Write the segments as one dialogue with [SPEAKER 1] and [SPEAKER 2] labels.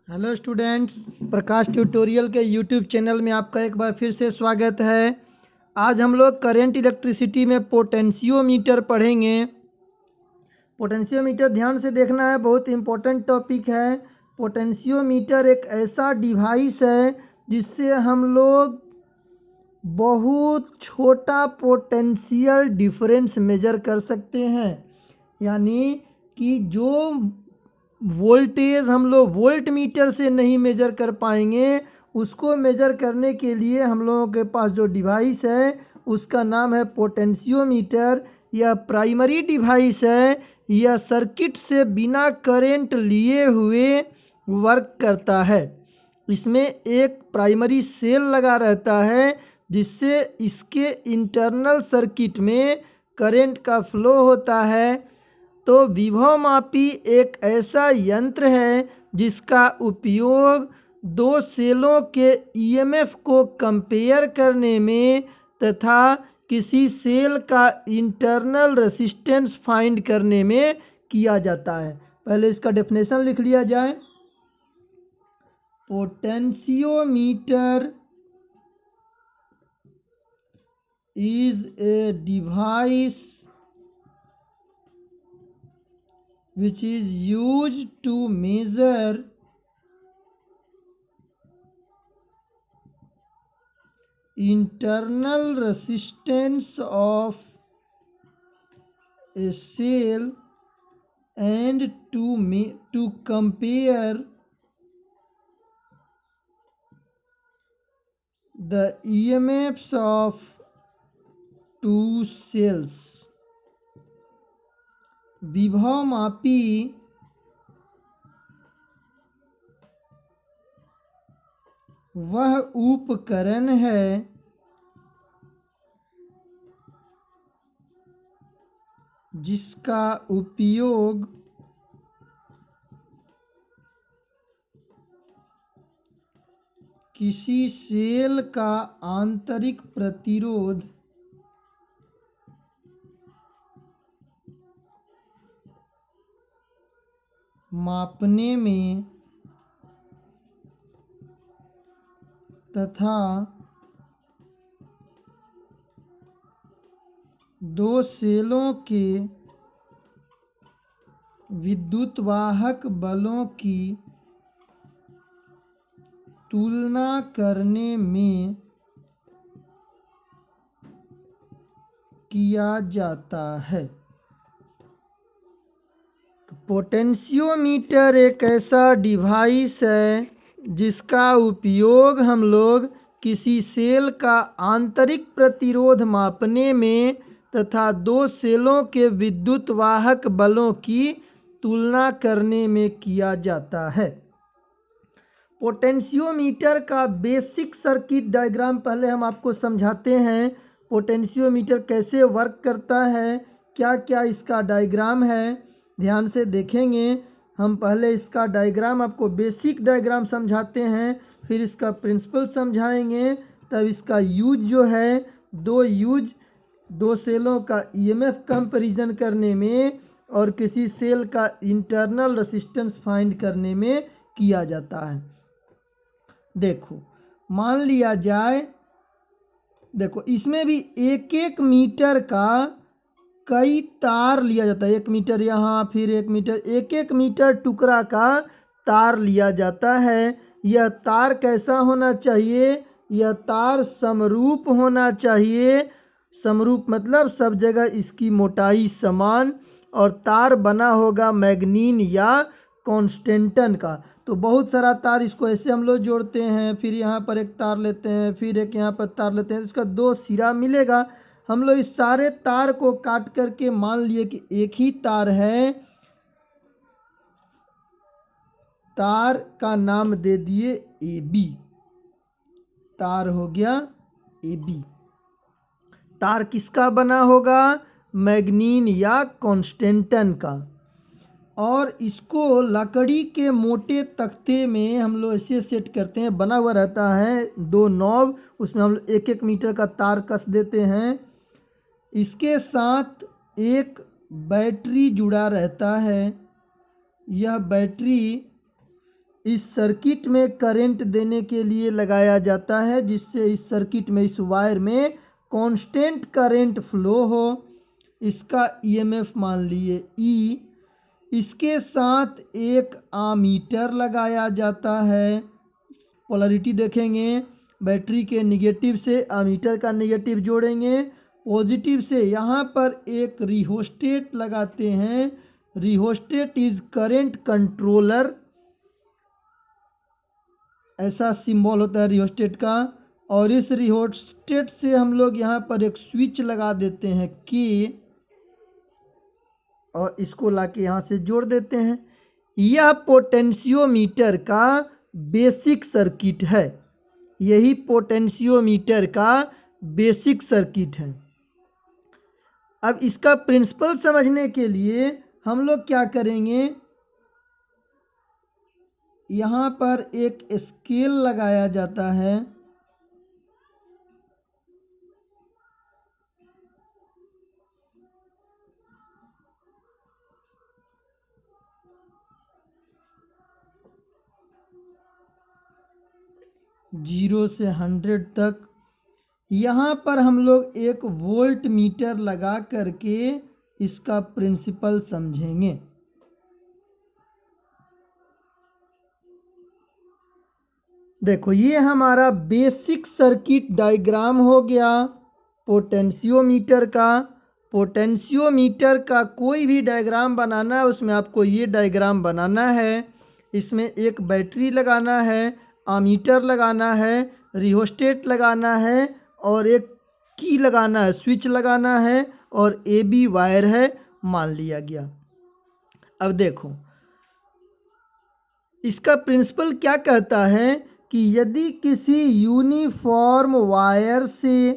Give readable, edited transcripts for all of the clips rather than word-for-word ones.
[SPEAKER 1] Hello students, प्रकाश tutorial के YouTube channel में आपका एक बार फिर से स्वागत है। आज हम लोग करंट इलेक्ट्रिसिटी में पोटेंशियोमीटर पढ़ेंगे। पोटेंशियोमीटर ध्यान से देखना है, बहुत इम्पोर्टेंट टॉपिक है। पोटेंशियोमीटर एक ऐसा डिवाइस है जिससे हम लोग बहुत छोटा पोटेंशियल डिफरेंस मेजर कर सकते हैं। यानी कि जो वोल्टेज हम लोग वोल्ट मीटर से नहीं मेजर कर पाएंगे, उसको मेजर करने के लिए हम लोगों के पास जो डिवाइस है उसका नाम है पोटेंशियोमीटर। यह प्राइमरी डिवाइस है, यह सर्किट से बिना करंट लिए हुए वर्क करता है। इसमें एक प्राइमरी सेल लगा रहता है जिससे इसके इंटरनल सर्किट में करंट का फ्लो होता है। तो विभवमापी एक ऐसा यंत्र है जिसका उपयोग दो सेलों के ईएमएफ को कंपेयर करने में तथा किसी सेल का इंटरनल रेजिस्टेंस फाइंड करने में किया जाता है। पहले इसका डेफिनेशन लिख लिया जाए। Potentiometer is a device which is used to measure internal resistance of a cell and to compare the EMFs of two cells। विभवमापी वह उपकरण है जिसका उपयोग किसी सेल का आंतरिक प्रतिरोध मापने में तथा दो सेलों के विद्युतवाहक बलों की तुलना करने में किया जाता है। पोटेंशियोमीटर एक ऐसा डिवाइस है जिसका उपयोग हम लोग किसी सेल का आंतरिक प्रतिरोध मापने में तथा दो सेलों के विद्युतवाहक बलों की तुलना करने में किया जाता है। पोटेंशियोमीटर का बेसिक सर्किट डायग्राम पहले हम आपको समझाते हैं। पोटेंशियोमीटर कैसे वर्क करता है, क्या क्या इसका डायग्राम है, ध्यान से देखेंगे। हम पहले इसका डायग्राम आपको बेसिक डायग्राम समझाते हैं, फिर इसका प्रिंसिपल समझाएंगे, तब इसका यूज जो है दो सेलों का ईएमएफ कंपैरिजन करने में और किसी सेल का इंटरनल रेजिस्टेंस फाइंड करने में किया जाता है। देखो, मान लिया जाए, देखो इसमें भी एक एक मीटर का कई तार लिया जाता है। 1 मीटर यहाँ, फिर 1 मीटर, एक एक मीटर टुकड़ा का तार लिया जाता है। यह तार कैसा होना चाहिए? यह तार समरूप होना चाहिए। समरूप मतलब सब जगह इसकी मोटाई समान, और तार बना होगा मैग्नीन या कॉन्स्टेंटन का। तो बहुत सारा तार इसको ऐसे हम लोग जोड़ते हैं, फिर यहाँ पर एक तार लेते हैं, फिर एक यहाँ पर तार लेते हैं, इसका 2 सिरा मिलेगा। हम लोग इस सारे तार को काट करके मान लिए कि एक ही तार है, तार का नाम दे दिए AB। तार हो गया AB। तार किसका बना होगा? मैग्नीन या कॉन्स्टेंटन का। और इसको लकड़ी के मोटे तख्ते में हम लोग ऐसे सेट करते हैं, बना हुआ रहता है 2 नॉब, उसमें हम लोग 1 1 मीटर का तार कस देते हैं। इसके साथ एक बैटरी जुड़ा रहता है। यह बैटरी इस सर्किट में करंट देने के लिए लगाया जाता है, जिससे इस सर्किट में, इस वायर में कांस्टेंट करंट फ्लो हो। इसका ईएमएफ मान लिए ई। इसके साथ एक आमीटर लगाया जाता है। पोलैरिटी देखेंगे, बैटरी के निगेटिव से आमीटर का निगेटिव जोड़ेंगे, पॉजिटिव से यहाँ पर एक रिहोस्टेट लगाते हैं। रिहोस्टेट इज करंट कंट्रोलर, ऐसा सिंबल होता है रिहोस्टेट का। और इस रिहोस्टेट से हम लोग यहाँ पर एक स्विच लगा देते हैं के, और इसको लाके यहाँ से जोड़ देते हैं। यह पोटेंशियोमीटर का बेसिक सर्किट है। यही पोटेंशियोमीटर का बेसिक सर्किट है। अब इसका प्रिंसिपल समझने के लिए हम लोग क्या करेंगे, यहाँ पर एक स्केल लगाया जाता है। जीरो से 100 तक। यहाँ पर हम लोग एक वोल्ट मीटर लगा करके इसका प्रिंसिपल समझेंगे। देखो, ये हमारा बेसिक सर्किट डायग्राम हो गया पोटेंशियोमीटर का। पोटेंशियोमीटर का कोई भी डायग्राम बनाना है, उसमें आपको ये डायग्राम बनाना है। इसमें एक बैटरी लगाना है, आमीटर लगाना है, रिहोस्टेट लगाना है, और एक की लगाना है, स्विच लगाना है, और ए बी वायर है, मान लिया गया। अब देखो, इसका प्रिंसिपल क्या कहता है कि यदि किसी यूनिफॉर्म वायर से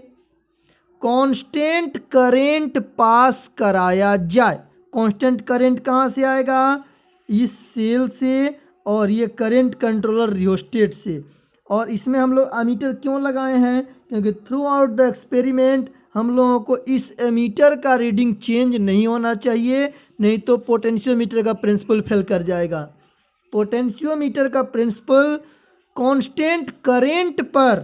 [SPEAKER 1] कांस्टेंट करंट पास कराया जाए, कांस्टेंट करंट कहाँ से आएगा, इस सेल से, और ये करंट कंट्रोलर रियोस्टेट से। और इसमें हम लोग एमीटर क्यों लगाए हैं, क्योंकि थ्रू आउट द एक्सपेरिमेंट हम लोगों को इस एमीटर का रीडिंग चेंज नहीं होना चाहिए, नहीं तो पोटेंशियोमीटर का प्रिंसिपल फेल कर जाएगा। पोटेंशियोमीटर का प्रिंसिपल कांस्टेंट करंट पर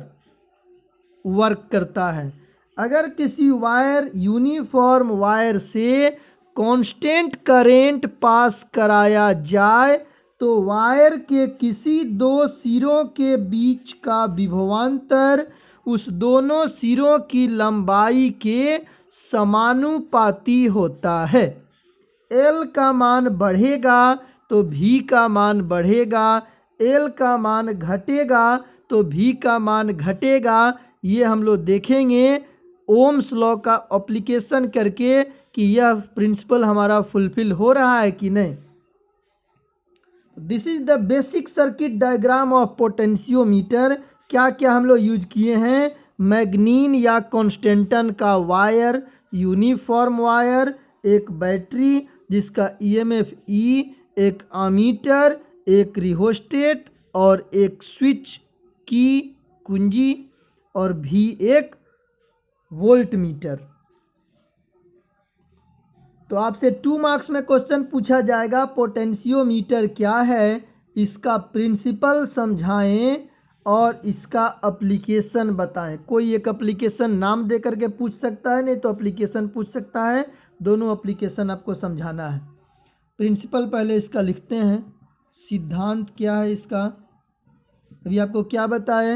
[SPEAKER 1] वर्क करता है। अगर किसी वायर, यूनिफॉर्म वायर से कांस्टेंट करंट पास कराया जाए तो वायर के किसी दो सिरों के बीच का विभवांतर उस दोनों सिरों की लंबाई के समानुपाती होता है। L का मान बढ़ेगा तो V का मान बढ़ेगा, L का मान घटेगा तो V का मान घटेगा। ये हम लोग देखेंगे ओम्स लॉ का एप्लीकेशन करके कि यह प्रिंसिपल हमारा फुलफिल हो रहा है कि नहीं। This is the basic circuit diagram of potentiometer. क्या क्या हम लोग यूज किए हैं, मैग्नीन या कॉन्स्टेंटन का वायर, यूनिफॉर्म वायर, एक बैटरी जिसका ईएमएफ ई, एक आमीटर, एक रिहोस्टेट, और एक स्विच की कुंजी, और भी एक वोल्ट मीटर। तो आपसे 2 मार्क्स में क्वेश्चन पूछा जाएगा, पोटेंशियोमीटर क्या है, इसका प्रिंसिपल समझाएं और इसका एप्लीकेशन बताएं। कोई एक एप्लीकेशन नाम दे करके पूछ सकता है, नहीं तो एप्लीकेशन पूछ सकता है। दोनों एप्लीकेशन आपको समझाना है। प्रिंसिपल पहले इसका लिखते हैं, सिद्धांत क्या है इसका। अभी आपको क्या बताए,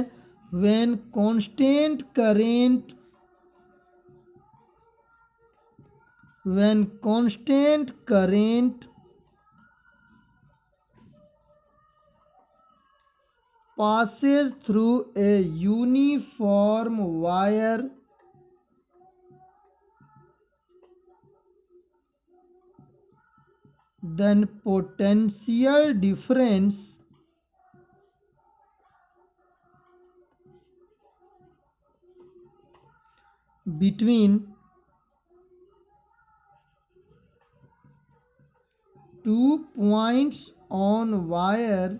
[SPEAKER 1] when constant current, when constant current passes through a uniform wire, then potential difference between two points on wire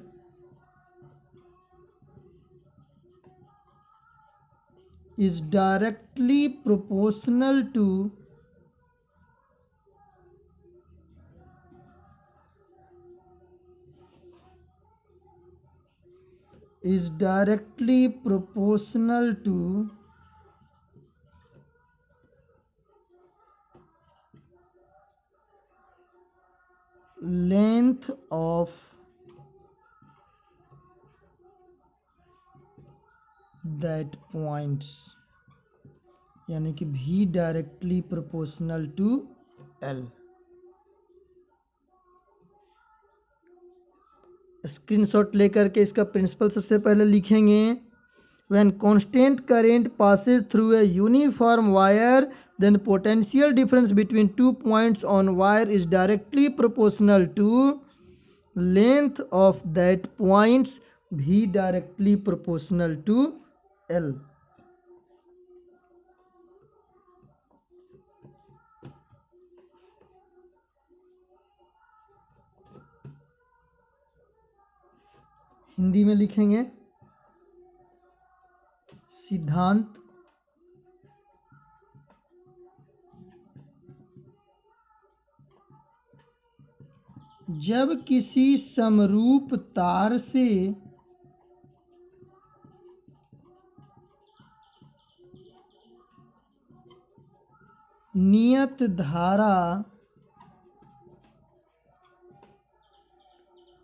[SPEAKER 1] is directly proportional to is directly proportional to length of that points, यानी कि V directly proportional to L। Screenshot लेकर के इसका principal सबसे पहले लिखेंगे। When constant current passes through a uniform wire, then potential difference between 2 points on wire is directly proportional to length of that points, V directly proportional to L। Hindi में लिखेंगे सिद्धांत जब किसी समरूप तार से नियत धारा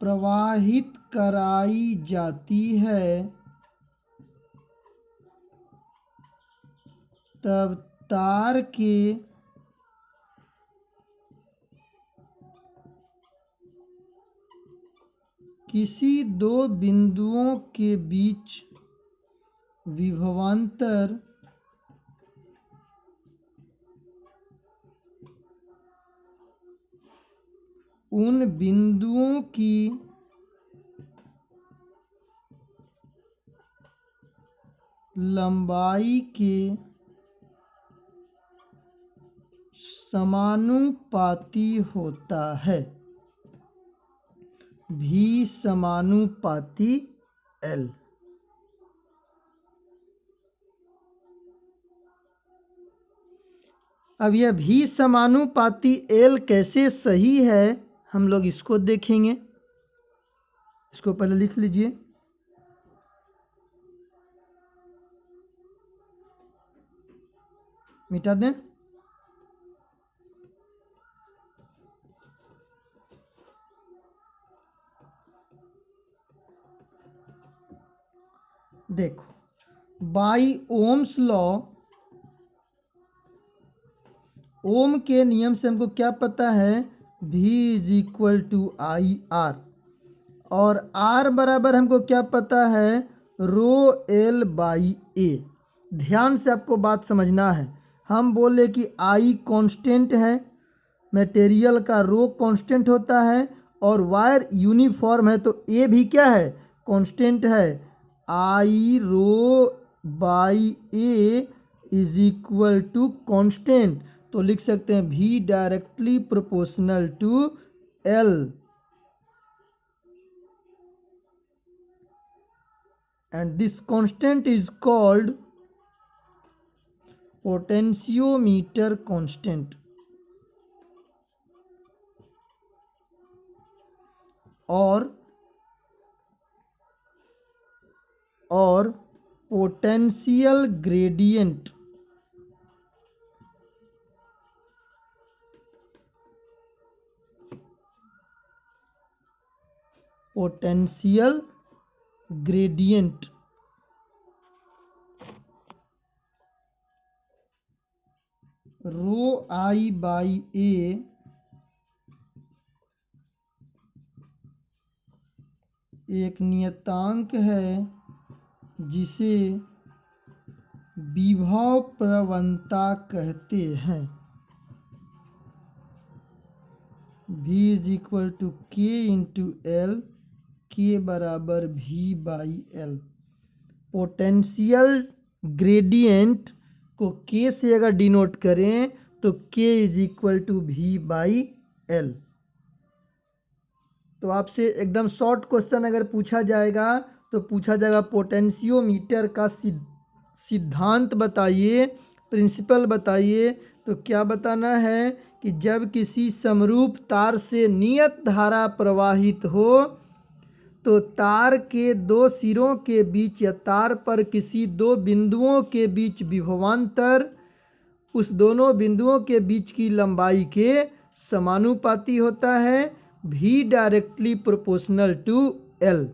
[SPEAKER 1] प्रवाहित कराई जाती है, तब तार के किसी दो बिंदुओं के बीच विभवांतर उन बिंदुओं की लंबाई के समानुपाती होता है, V समानुपाती L। अब यह V समानुपाती L कैसे सही है, हम लोग इसको देखेंगे। इसको पहले लिख लीजिए। मिटा दें। देखो, बाई ओम्स लॉ, ओम के नियम से हमको क्या पता है, V is equal to I R, और R बराबर हमको क्या पता है, रो L बाई ए। ध्यान से आपको बात समझना है। हम बोले कि I कांस्टेंट है, मटेरियल का रो कांस्टेंट होता है, और वायर यूनिफॉर्म है, तो A भी क्या है, कांस्टेंट है। I rho by A is equal to constant, तो लिख सकते हैं V directly proportional to L। And this constant is called potentiometer constant, और potential gradient rho I by A एक नियतांक है जिसे विभव प्रवणता कहते हैं। V is equal to K into L, के बराबर V by L. Potential gradient को K से अगर डिनोट करें तो K is equal to V by L. तो आपसे एकदम शॉर्ट क्वेश्चन अगर पूछा जाएगा तो पूछा जाएगा पोटेंशियोमीटर का सिद्धांत बताइए, प्रिंसिपल बताइए। तो क्या बताना है कि जब किसी समरूप तार से नियत धारा प्रवाहित हो तो तार के दो सिरों के बीच या तार पर किसी दो बिंदुओं के बीच विभवांतर उस दोनों बिंदुओं के बीच की लंबाई के समानुपाती होता है, V directly proportional to L।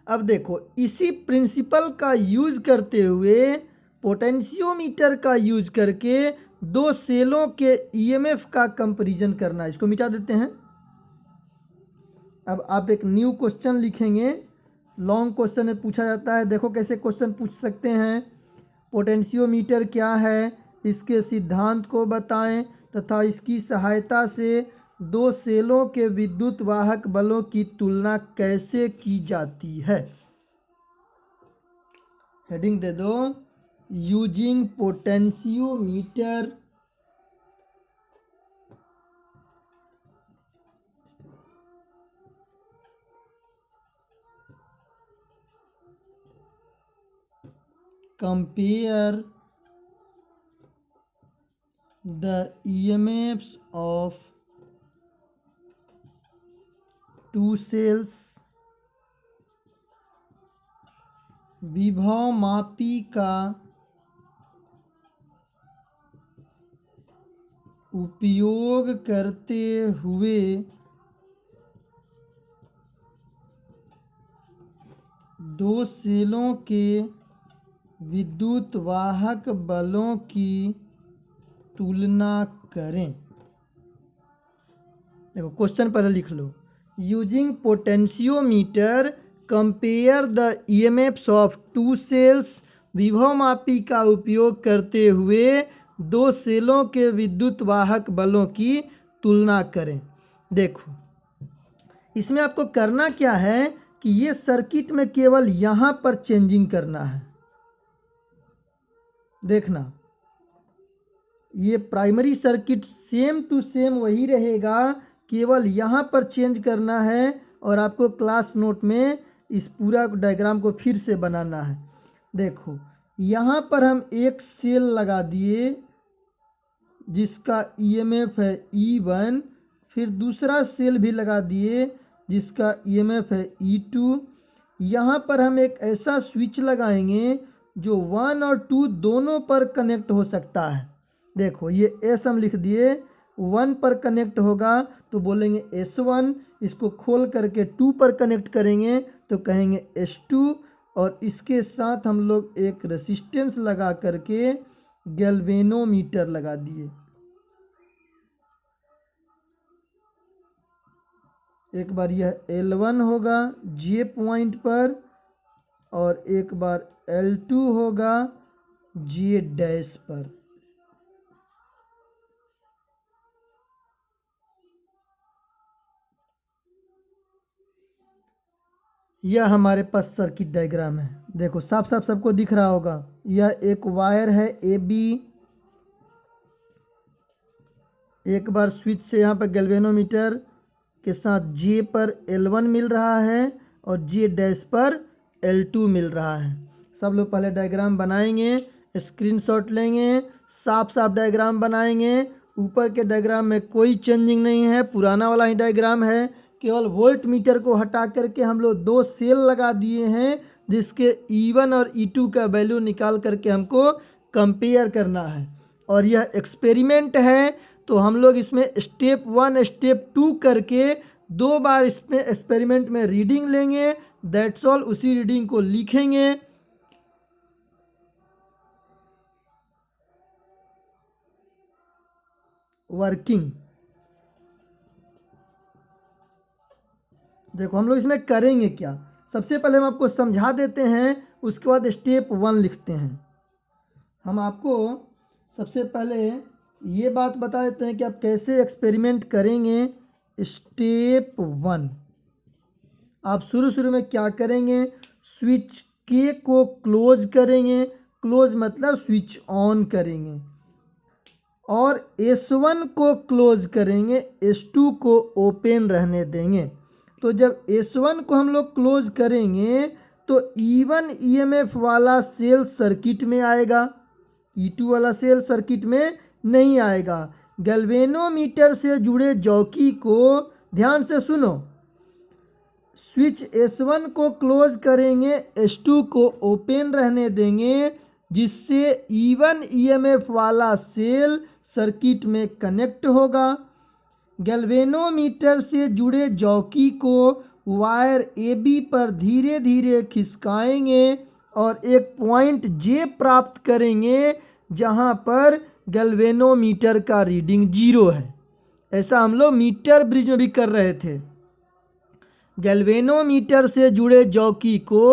[SPEAKER 1] अब देखो इसी प्रिंसिपल का यूज करते हुए पोटेंशियोमीटर का यूज करके दो सेलों के ईएमएफ का कंपैरिजन करना है। इसको मिटा देते हैं। अब आप एक न्यू क्वेश्चन लिखेंगे। लॉन्ग क्वेश्चन में पूछा जाता है, देखो कैसे क्वेश्चन पूछ सकते हैं। पोटेंशियोमीटर क्या है, इसके सिद्धांत को बताएं तथा इसकी सहायता से दो सेलों के विद्युत वाहक बलों की तुलना कैसे की जाती है। हेडिंग दे दो, using potentiometer compare the EMFs of two cells। विभव मापी का उपयोग करते हुए दो सेलों के विद्युत वाहक बलों की तुलना करें। देखो क्वेश्चन पहले लिख लो। Using potentiometer compare the EMFs of two cells. विभव मापी का उपयोग करते हुए दो सेलों के विद्युत वाहक बलों की तुलना करें। देखो इसमें आपको करना क्या है कि ये सर्किट में केवल यहां पर चेंजिंग करना है। देखना ये primary circuit same to same वही रहेगा, केवल यहाँ पर चेंज करना है और आपको क्लास नोट में इस पूरा डायग्राम को फिर से बनाना है। देखो यहाँ पर हम एक सेल लगा दिए जिसका ईएमएफ है E1, फिर दूसरा सेल भी लगा दिए जिसका ईएमएफ है E2। यहाँ पर हम एक ऐसा स्विच लगाएंगे जो 1 और 2 दोनों पर कनेक्ट हो सकता है। देखो ये S हम लिख दिए, 1 पर कनेक्ट होगा तो बोलेंगे S1, इसको खोल करके 2 पर कनेक्ट करेंगे तो कहेंगे S2, और इसके साथ हम लोग एक रेसिस्टेंस लगा करके गैल्वेनोमीटर लगा दिए। एक बार यह L1 होगा J पॉइंट पर और एक बार L2 होगा J डैश पर। यह हमारे पास सर्किट डायग्राम है। देखो साफ साफ सबको दिख रहा होगा। यह एक वायर है AB, एक बार स्विच से यहाँ पर गैल्वेनोमीटर के साथ J पर L1 मिल रहा है और J डैश पर L2 मिल रहा है। सब लोग पहले डायग्राम बनाएंगे, स्क्रीनशॉट लेंगे, साफ साफ डायग्राम बनाएंगे। ऊपर के डायग्राम में कोई चेंजिंग नहीं है, पुराना वाला ही डायग्राम है। केवल वोल्ट मीटर को हटा करके हम लोग दो सेल लगा दिए हैं जिसके E1 और E2 का वैल्यू निकाल करके हमको कंपेयर करना है। और यह एक्सपेरिमेंट है तो हम लोग इसमें स्टेप 1 स्टेप 2 करके 2 बार इसमें एक्सपेरिमेंट में रीडिंग लेंगे। दैट्स ऑल, उसी रीडिंग को लिखेंगे। वर्किंग देखो हम लोग इसमें करेंगे क्या, सबसे पहले हम आपको समझा देते हैं, उसके बाद स्टेप 1 लिखते हैं। हम आपको सबसे पहले ये बात बता देते हैं कि आप कैसे एक्सपेरिमेंट करेंगे। स्टेप 1 आप शुरू में क्या करेंगे, स्विच के को क्लोज करेंगे। क्लोज मतलब स्विच ऑन करेंगे और S1 को क्लोज करेंगे, S2 को ओपन रहने देंगे। तो जब S1 को हम लोग क्लोज करेंगे तो E1 EMF वाला सेल सर्किट में आएगा, E2 वाला सेल सर्किट में नहीं आएगा। गैल्वेनोमीटर से जुड़े जॉकी को ध्यान से सुनो, स्विच S1 को क्लोज करेंगे, S2 को ओपन रहने देंगे, जिससे E1 EMF वाला सेल सर्किट में कनेक्ट होगा। गैल्वेनोमीटर से जुड़े जॉकी को वायर AB पर धीरे धीरे खिसकाएंगे और एक पॉइंट J प्राप्त करेंगे जहां पर गैल्वेनोमीटर का रीडिंग 0 है। ऐसा हम लोग मीटर ब्रिज में भी कर रहे थे। गैल्वेनोमीटर से जुड़े जॉकी को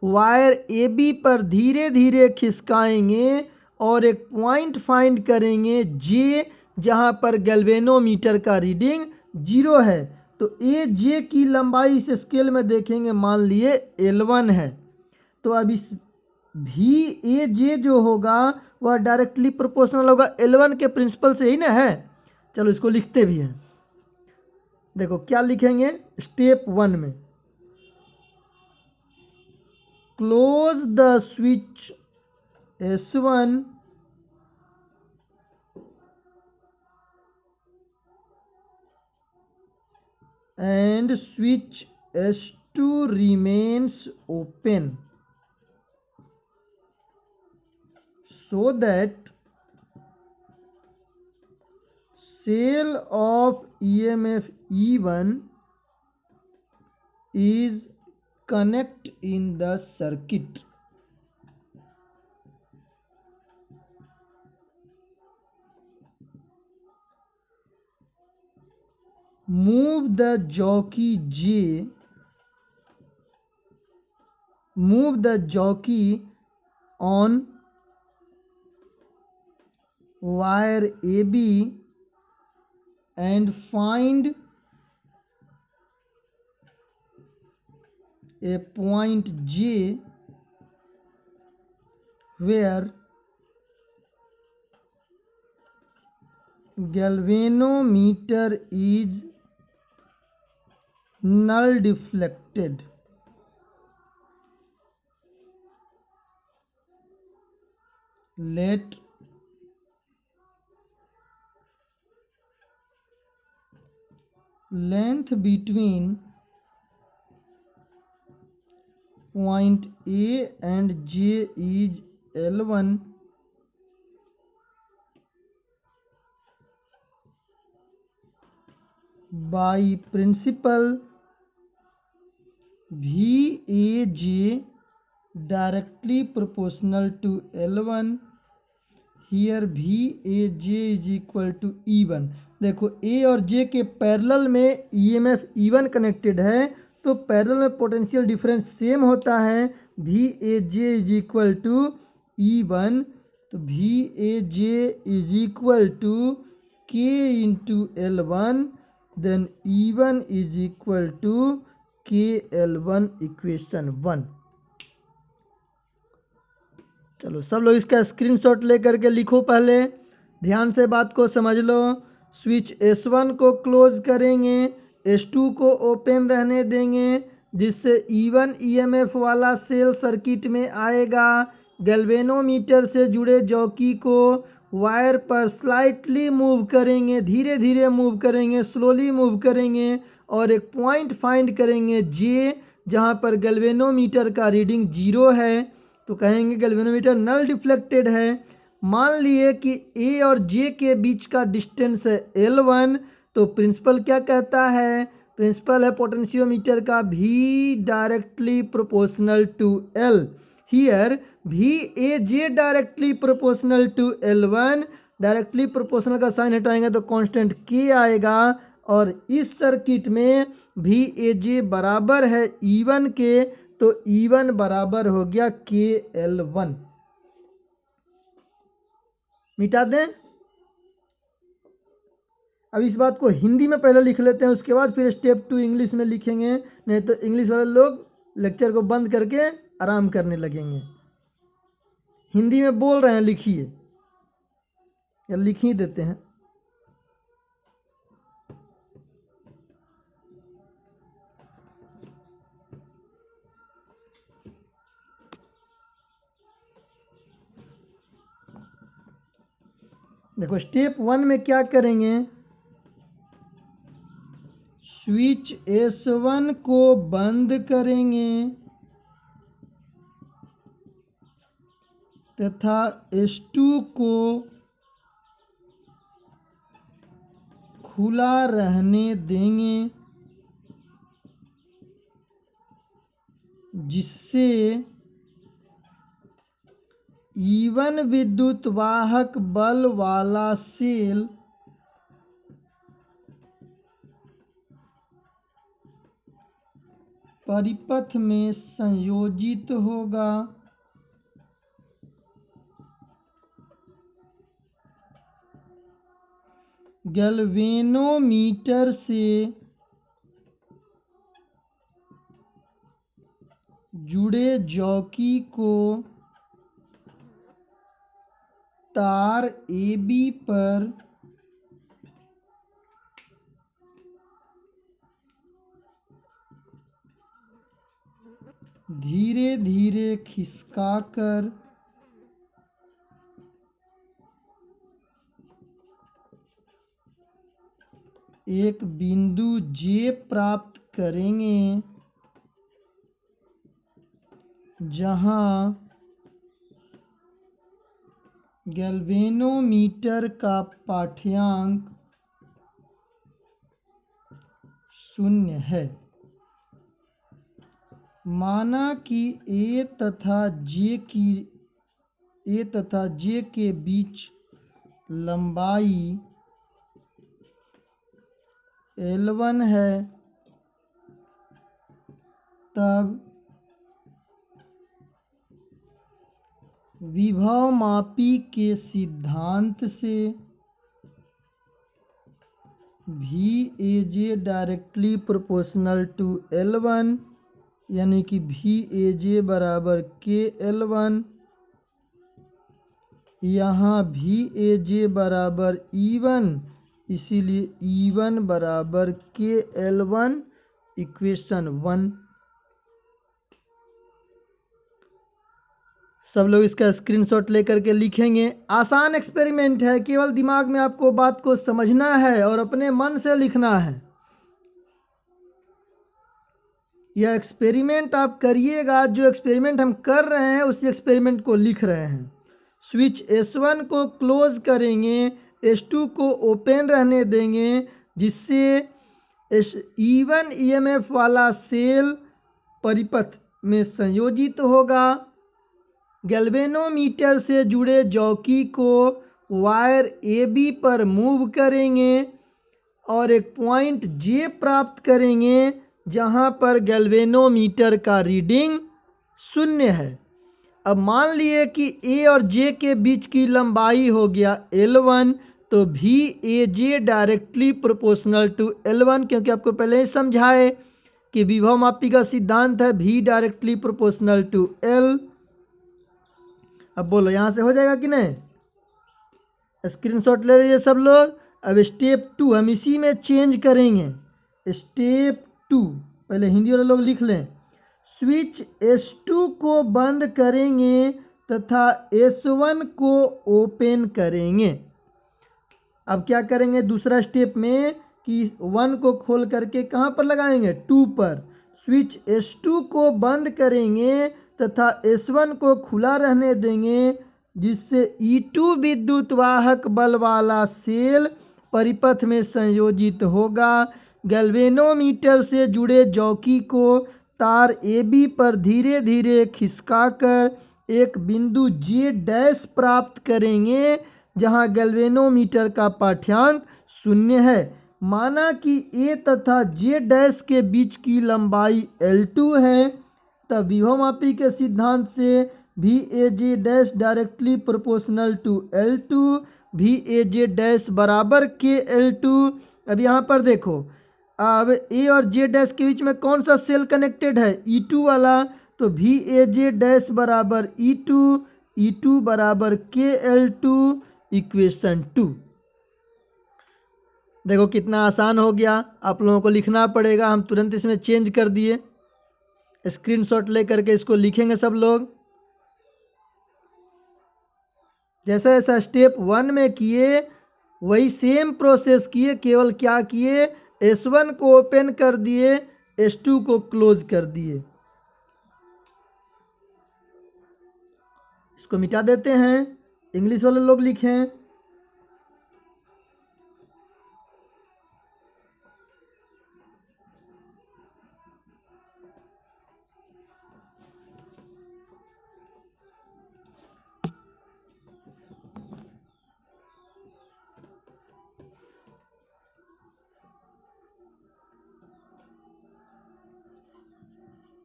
[SPEAKER 1] वायर AB पर धीरे धीरे खिसकाएंगे और एक पॉइंट फाइंड करेंगे J, जहां पर गैल्वेनोमीटर का रीडिंग 0 है। तो AJ की लंबाई इस स्केल में देखेंगे, मान लिए L1 है। तो अब इस VAJ जो होगा वह डायरेक्टली प्रोपोर्शनल होगा L1 के प्रिंसिपल से ही ना है। चलो इसको लिखते भी हैं। देखो क्या लिखेंगे स्टेप 1 में, close the switch S1 and switch S2 remains open so that cell of EMF E1 is connect in the circuit. Move the jockey on wire AB and find a point J where galvanometer is null deflected. Let length between point A and J is L1 by principle VAJ directly proportional to L1. Here VAJ is equal to E1. देखो A और J के parallel में EMF E1 connected है, तो parallel में potential difference same होता है। VAJ is equal to E1, तो VAJ is equal to K into L1, then E1 is equal to KL1 equation 1। चलो सब लोग इसका स्क्रीनशॉट लेकर के लिखो, पहले ध्यान से बात को समझ लो। स्विच S1 को क्लोज करेंगे, S2 को ओपन रहने देंगे, जिससे E1 EMF वाला सेल सर्किट में आएगा। गैल्वेनोमीटर से जुड़े जॉकी को वायर पर स्लाइटली मूव करेंगे, धीरे धीरे मूव करेंगे, स्लोली मूव करेंगे और एक पॉइंट फाइंड करेंगे J, जहां पर गैल्वेनोमीटर का रीडिंग 0 है। तो कहेंगे गैल्वेनोमीटर नल डिफ्लेक्टेड है। मान लिए कि A और J के बीच का डिस्टेंस है L1, तो प्रिंसिपल क्या कहता है? प्रिंसिपल है पोटेंशियोमीटर का V directly proportional to L। Here VAJ directly proportional to L1, directly proportional का साइन हटाएंगे तो कांस्टेंट K आएगा, और इस सर्किट में VAJ बराबर है E1 के, तो E1 बराबर हो गया KL1। मिटा दें। अब इस बात को हिंदी में पहले लिख लेते हैं, उसके बाद फिर स्टेप 2 इंग्लिश में लिखेंगे, नहीं तो इंग्लिश वाले लोग लेक्चर को बंद करके आराम करने लगेंगे। हिंदी में बोल रहे हैं, लिखिए या लिख ही देते हैं। देखो स्टेप 1 में क्या करेंगे, स्विच S1 को बंद करेंगे तथा S2 को खुला रहने देंगे, जिससे E1 विद्युत वाहक बल वाला सेल परिपथ में संयोजित होगा। गैल्वेनोमीटर से जुड़े जॉकी को तार AB पर धीरे धीरे खिसकाकर एक बिंदु J प्राप्त करेंगे, जहां गैल्वेनोमीटर का पाठ्यांक 0 है। माना कि A तथा J के बीच लंबाई L1 है, तब विभवमापी के सिद्धांत से VAJ directly proportional to L1 यानी कि VAJ बराबर KL1, यहाँ VAJ बराबर E1, इसीलिए E1 बराबर KL1 इक्वेशन 1। सब लोग इसका स्क्रीनशॉट लेकर के लिखेंगे। आसान एक्सपेरिमेंट है, केवल दिमाग में आपको बात को समझना है और अपने मन से लिखना है। यह एक्सपेरिमेंट आप करिएगा, जो एक्सपेरिमेंट हम कर रहे हैं उसी एक्सपेरिमेंट को लिख रहे हैं। स्विच S1 को क्लोज करेंगे, S2 को ओपन रहने देंगे, जिससे E1 EMF वाला सेल परिपथ में संयोजित होगा। गैल्वेनोमीटर से जुड़े जॉकी को वायर AB पर मूव करेंगे और एक पॉइंट J प्राप्त करेंगे, जहां पर गैल्वेनोमीटर का रीडिंग 0 है। अब मान लिए कि A और J के बीच की लंबाई हो गया L1, तो VAJ directly proportional to L1, क्योंकि आपको पहले ही समझाए कि विभवमापी का सिद्धांत है V directly proportional to L। अब बोलो यहां से हो जाएगा कि नहीं? स्क्रीनशॉट ले लीजिए सब लोग। अब स्टेप 2 हम इसी में चेंज करेंगे। स्टेप 2 पहले हिंदी वाले लोग लिख लें। स्विच S2 को बंद करेंगे तथा S1 को ओपन करेंगे। अब क्या करेंगे दूसरा स्टेप में कि 1 को खोल करके कहां पर लगाएंगे? 2 पर। स्विच S2 को बंद करेंगे तथा S1 को खुला रहने देंगे, जिससे E2 विद्युत वाहक बल वाला सेल परिपथ में संयोजित होगा। गैल्वेनोमीटर से जुड़े जॉकी को तार AB पर धीरे धीरे खिसकाकर एक बिंदु J डैश प्राप्त करेंगे, जहां गैल्वेनोमीटर का पाठ्यांक 0 है। माना कि A तथा J डैश के बीच की लंबाई L2 है, तब विभवमापी के सिद्धांत से VAJ dash directly proportional to L2, VAJ dash बराबर KL2। अब यहाँ पर देखो, अब A और J डैश के बीच में कौन सा सेल कनेक्टेड है? E2 वाला, तो VAJ डैश बराबर E2, E2 बराबर KL2 इक्वेशन 2। देखो कितना आसान हो गया। आप लोगों को लिखना पड़ेगा, हम तुरंत इसमें चेंज कर दिए। स्क्रीनशॉट लेकर के इसको लिखेंगे सब लोग। जैसा जैसा स्टेप 1 में किए वही सेम प्रोसेस किए, केवल क्या किए S1 को ओपन कर दिए, S2 को क्लोज कर दिए। इसको मिटा देते हैं। इंग्लिश वाले लोग लिखें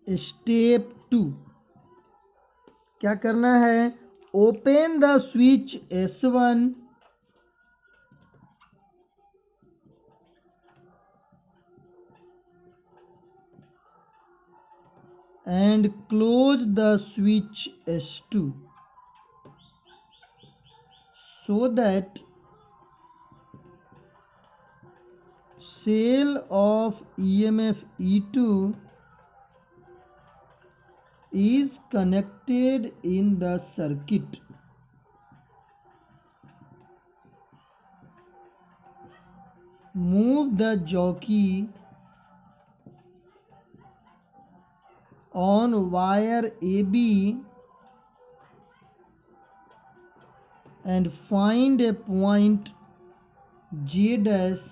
[SPEAKER 1] स्टेप 2 क्या करना है, open the switch S1 and close the switch S2 so that cell of EMF E2 is connected in the circuit. Move the jockey on wire AB and find a point J dash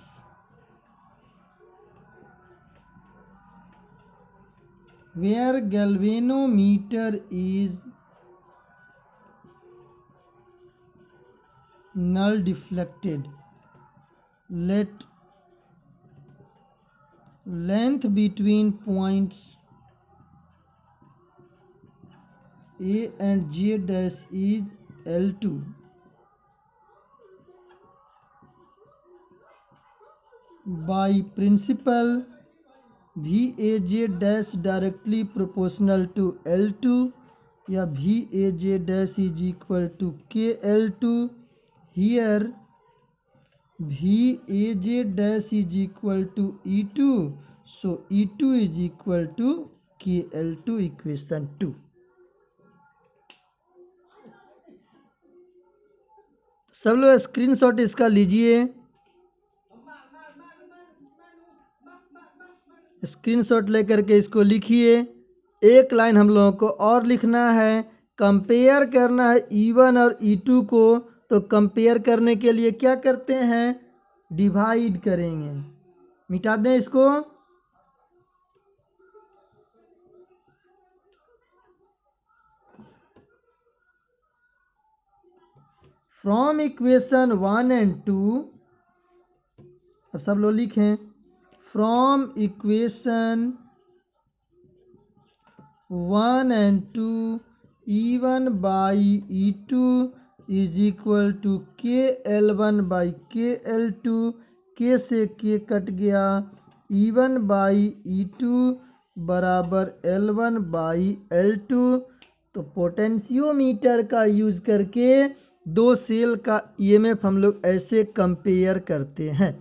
[SPEAKER 1] where galvanometer is null deflected. Let length between points A and J dash is L2. By principle, VAJ dash directly proportional to L2 या VAJ dash is equal to KL2. Here VAJ dash is equal to E2, so E2 is equal to KL2, equation 2. सब लोग screenshot इसका लीजिए। Screenshot लेकर के इसको लिखिए। एक लाइन हम लोगों को और लिखना है, कंपेयर करना है E1 और E2 को। तो कंपेयर करने के लिए क्या करते हैं, डिवाइड करेंगे। मिटा दें इसको। फ्रॉम इक्वेशन 1 एंड 2, सब लोग लिखें, from equation 1 and 2 E1 by E2 is equal to KL1 by KL2। K से K कट गया, E1 by E2 बराबर L1 by L2। तो पोटेंशियोमीटर का यूज करके दो सेल का EMF हम लोग ऐसे कंपेयर करते हैं।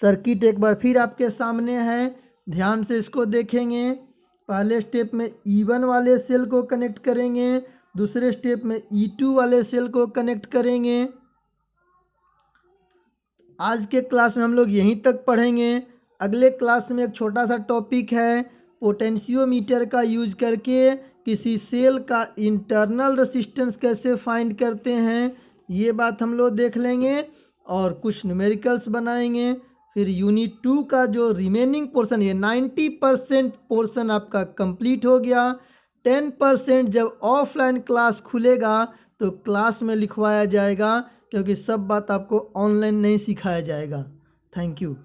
[SPEAKER 1] सर्किट एक बार फिर आपके सामने है, ध्यान से इसको देखेंगे। पहले स्टेप में E1 वाले सेल को कनेक्ट करेंगे, दूसरे स्टेप में E2 वाले सेल को कनेक्ट करेंगे। आज के क्लास में हम लोग यहीं तक पढ़ेंगे। अगले क्लास में एक छोटा सा टॉपिक है, पोटेंशियोमीटर का यूज करके किसी सेल का इंटरनल रेजिस्टेंस कैसे फाइंड करते हैं, ये बात हम लोग देख लेंगे और कुछ न्यूमेरिकल्स बनाएंगे। फिर यूनिट 2 का जो रिमेनिंग पोर्शन, ये 90% पोर्शन आपका कंप्लीट हो गया। 10% जब ऑफलाइन क्लास खुलेगा तो क्लास में लिखवाया जाएगा, क्योंकि सब बात आपको ऑनलाइन नहीं सिखाया जाएगा। Thank you.